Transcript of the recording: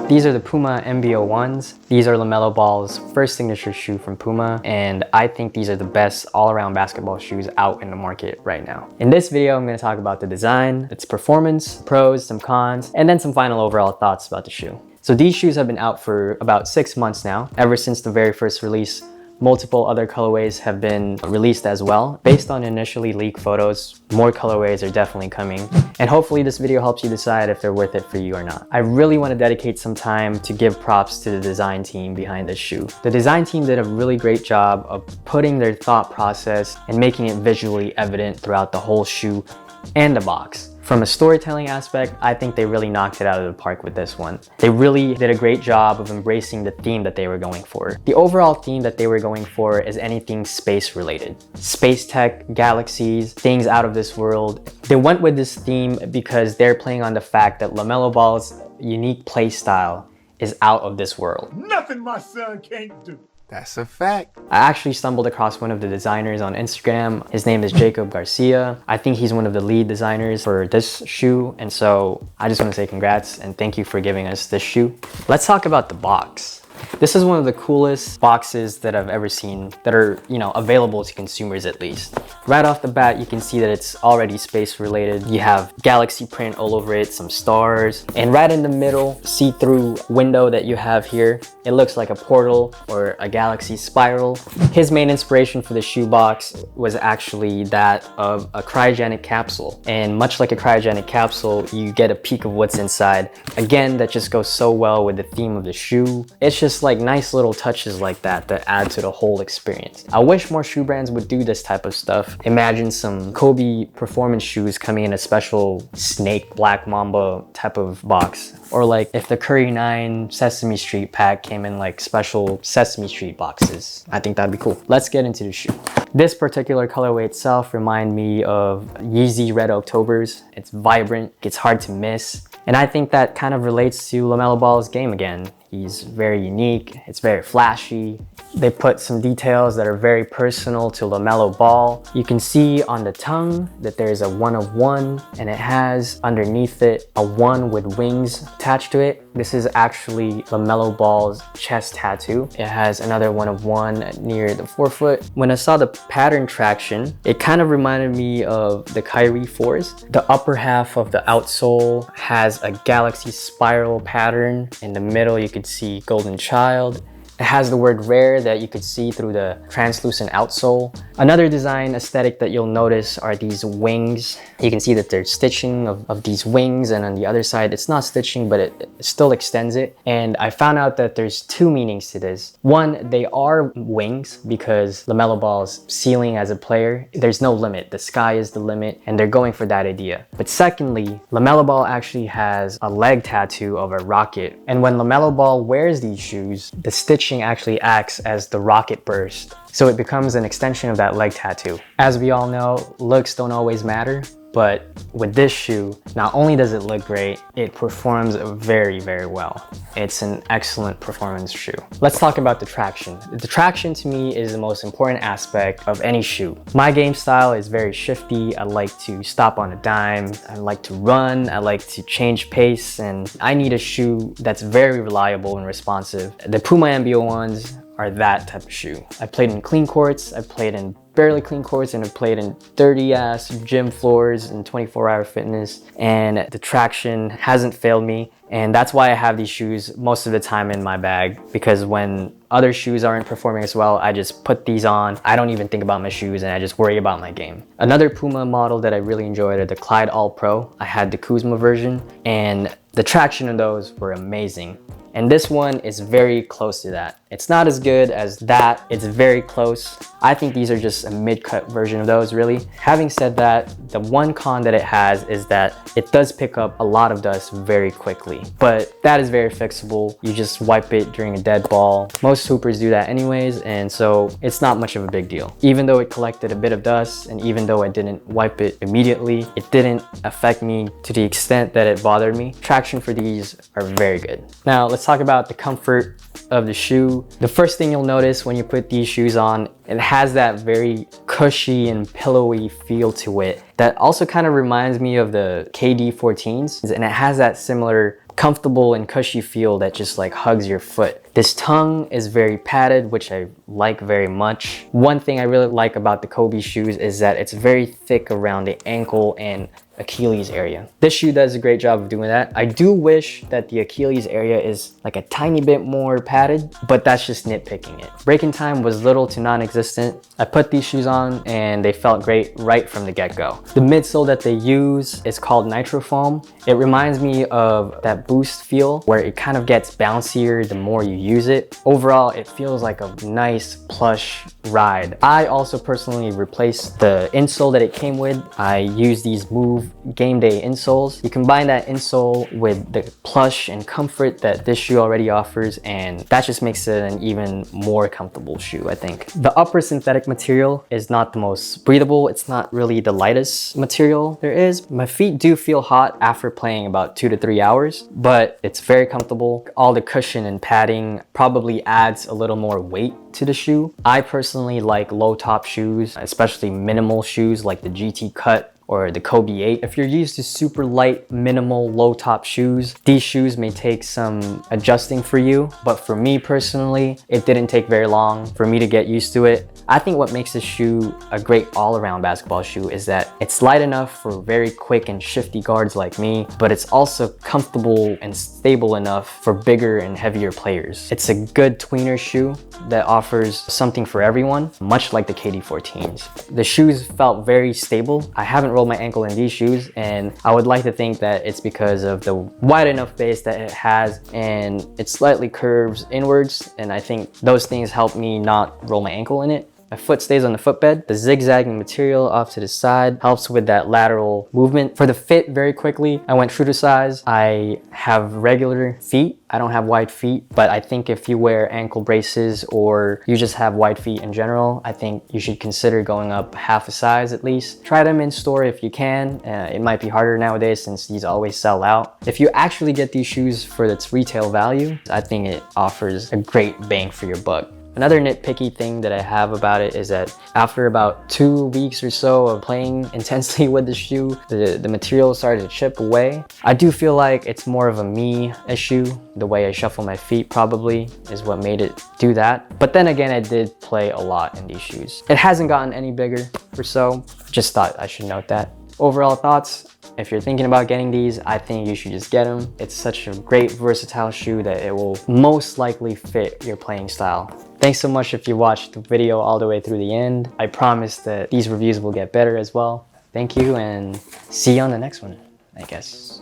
These are the Puma MB.01s. These are LaMelo Ball's first signature shoe from Puma, and I think these are the best all-around basketball shoes out in the market right now. In this video, I'm going to talk about the design, its performance, pros, some cons, and then some final overall thoughts about the shoe. So these shoes have been out for about 6 months now, ever since the very first release. Multiple other colorways have been released as well. Based on initially leaked photos, more colorways are definitely coming. And hopefully this video helps you decide if they're worth it for you or not. I really want to dedicate some time to give props to the design team behind this shoe. The design team did a really great job of putting their thought process and making it visually evident throughout the whole shoe and the box. From a storytelling aspect, I think they really knocked it out of the park with this one. They really did a great job of embracing the theme that they were going for. The overall theme that they were going for is anything space related. Space tech, galaxies, things out of this world. They went with this theme because they're playing on the fact that LaMelo Ball's unique play style is out of this world. Nothing my son can't do. That's a fact. I actually stumbled across one of the designers on Instagram. His name is Jacob Garcia. I think he's one of the lead designers for this shoe. And so I just want to say congrats and thank you for giving us this shoe. Let's talk about the box. This is one of the coolest boxes that I've ever seen that are, available to consumers at least. Right off the bat, you can see that it's already space related. You have galaxy print all over it, some stars, and right in the middle, see-through window that you have here, it looks like a portal or a galaxy spiral. His main inspiration for the shoe box was actually that of a cryogenic capsule. And much like a cryogenic capsule, you get a peek of what's inside. Again, that just goes so well with the theme of the shoe. It's just like nice little touches like that add to the whole experience. I wish more shoe brands would do this type of stuff. Imagine some Kobe performance shoes coming in a special snake black mamba type of box. Or like if the Curry 9 Sesame Street pack came in like special Sesame Street boxes. I think that'd be cool. Let's get into the shoe. This particular colorway itself reminds me of Yeezy Red Octobers. It's vibrant, it's hard to miss. And I think that kind of relates to LaMelo Ball's game again. He's very unique, it's very flashy. They put some details that are very personal to LaMelo Ball. You can see on the tongue that there's a 1 of 1 and it has underneath it a 1 with wings attached to it. This is actually LaMelo Ball's chest tattoo. It has another 1 of 1 near the forefoot. When I saw the pattern traction, it kind of reminded me of the Kyrie 4s. The upper half of the outsole has a galaxy spiral pattern. In the middle, you could see Golden Child. It has the word rare that you could see through the translucent outsole. Another design aesthetic that you'll notice are these wings. You can see that there's stitching of these wings, and on the other side, it's not stitching, but it still extends it. And I found out that there's 2 meanings to this. One, they are wings because LaMelo Ball's ceiling as a player, there's no limit. The sky is the limit, and they're going for that idea. But secondly, LaMelo Ball actually has a leg tattoo of a rocket. And when LaMelo Ball wears these shoes, the stitching actually acts as the rocket burst. So it becomes an extension of that leg tattoo. As we all know, looks don't always matter, but with this shoe, not only does it look great, it performs very, very well. It's an excellent performance shoe. Let's talk about the traction. The traction to me is the most important aspect of any shoe. My game style is very shifty. I like to stop on a dime. I like to run. I like to change pace, and I need a shoe that's very reliable and responsive. The Puma MB.01s are that type of shoe. I played in clean courts, I played in barely clean courts, and I played in dirty ass gym floors and 24-hour fitness, and the traction hasn't failed me. And that's why I have these shoes most of the time in my bag, because when other shoes aren't performing as well, I just put these on. I don't even think about my shoes and I just worry about my game. Another Puma model that I really enjoyed are the Clyde All Pro. I had the Kuzma version and the traction of those were amazing. And this one is very close to that. It's not as good as that, it's very close. I think these are just a mid-cut version of those, really. Having said that, the one con that it has is that it does pick up a lot of dust very quickly, but that is very fixable. You just wipe it during a dead ball. Most hoopers do that anyways, and so it's not much of a big deal. Even though it collected a bit of dust, and even though I didn't wipe it immediately, it didn't affect me to the extent that it bothered me. Traction for these are very good. Now, let's talk about the comfort of the shoe. The first thing you'll notice when you put these shoes on It has that very cushy and pillowy feel to it that also kind of reminds me of the KD14s, and it has that similar comfortable and cushy feel that just like hugs your foot. This tongue is very padded, which I like very much. One thing I really like about the Kobe shoes is that it's very thick around the ankle and Achilles area. This shoe does a great job of doing that. I do wish that the Achilles area is like a tiny bit more padded, but that's just nitpicking it. Breaking time was little to non-existent. I put these shoes on and they felt great right from the get-go. The midsole that they use is called Nitro Foam. It reminds me of that Boost feel where it kind of gets bouncier the more you use it. Overall, it feels like a nice plush ride. I also personally replaced the insole that it came with. I use these Move Game Day insoles. You combine that insole with the plush and comfort that this shoe already offers, and that just makes it an even more comfortable shoe, I think. The upper synthetic material is not the most breathable. It's not really the lightest material there is. My feet do feel hot after playing about 2 to 3 hours, but it's very comfortable. All the cushion and padding probably adds a little more weight to the shoe. I personally like low top shoes, especially minimal shoes like the GT Cut or the Kobe 8. If you're used to super light, minimal, low top shoes, these shoes may take some adjusting for you. But for me personally, it didn't take very long for me to get used to it. I think what makes this shoe a great all-around basketball shoe is that it's light enough for very quick and shifty guards like me, but it's also comfortable and stable enough for bigger and heavier players. It's a good tweener shoe that offers something for everyone, much like the KD14s. The shoes felt very stable. I haven't rolled my ankle in these shoes, and I would like to think that it's because of the wide enough base that it has, and it slightly curves inwards, and I think those things help me not roll my ankle in it. My foot stays on the footbed. The zigzagging material off to the side helps with that lateral movement. For the fit, very quickly, I went true to size. I have regular feet. I don't have wide feet, but I think if you wear ankle braces or you just have wide feet in general, I think you should consider going up half a size at least. Try them in store if you can. It might be harder nowadays since these always sell out. If you actually get these shoes for its retail value, I think it offers a great bang for your buck. Another nitpicky thing that I have about it is that after about 2 weeks or so of playing intensely with the shoe, the material started to chip away. I do feel like it's more of a me issue. The way I shuffle my feet probably is what made it do that. But then again, I did play a lot in these shoes. It hasn't gotten any bigger or so. Just thought I should note that. Overall thoughts, if you're thinking about getting these, I think you should just get them. It's such a great versatile shoe that it will most likely fit your playing style. Thanks so much if you watched the video all the way through the end. I promise that these reviews will get better as well. Thank you, and see you on the next one, I guess.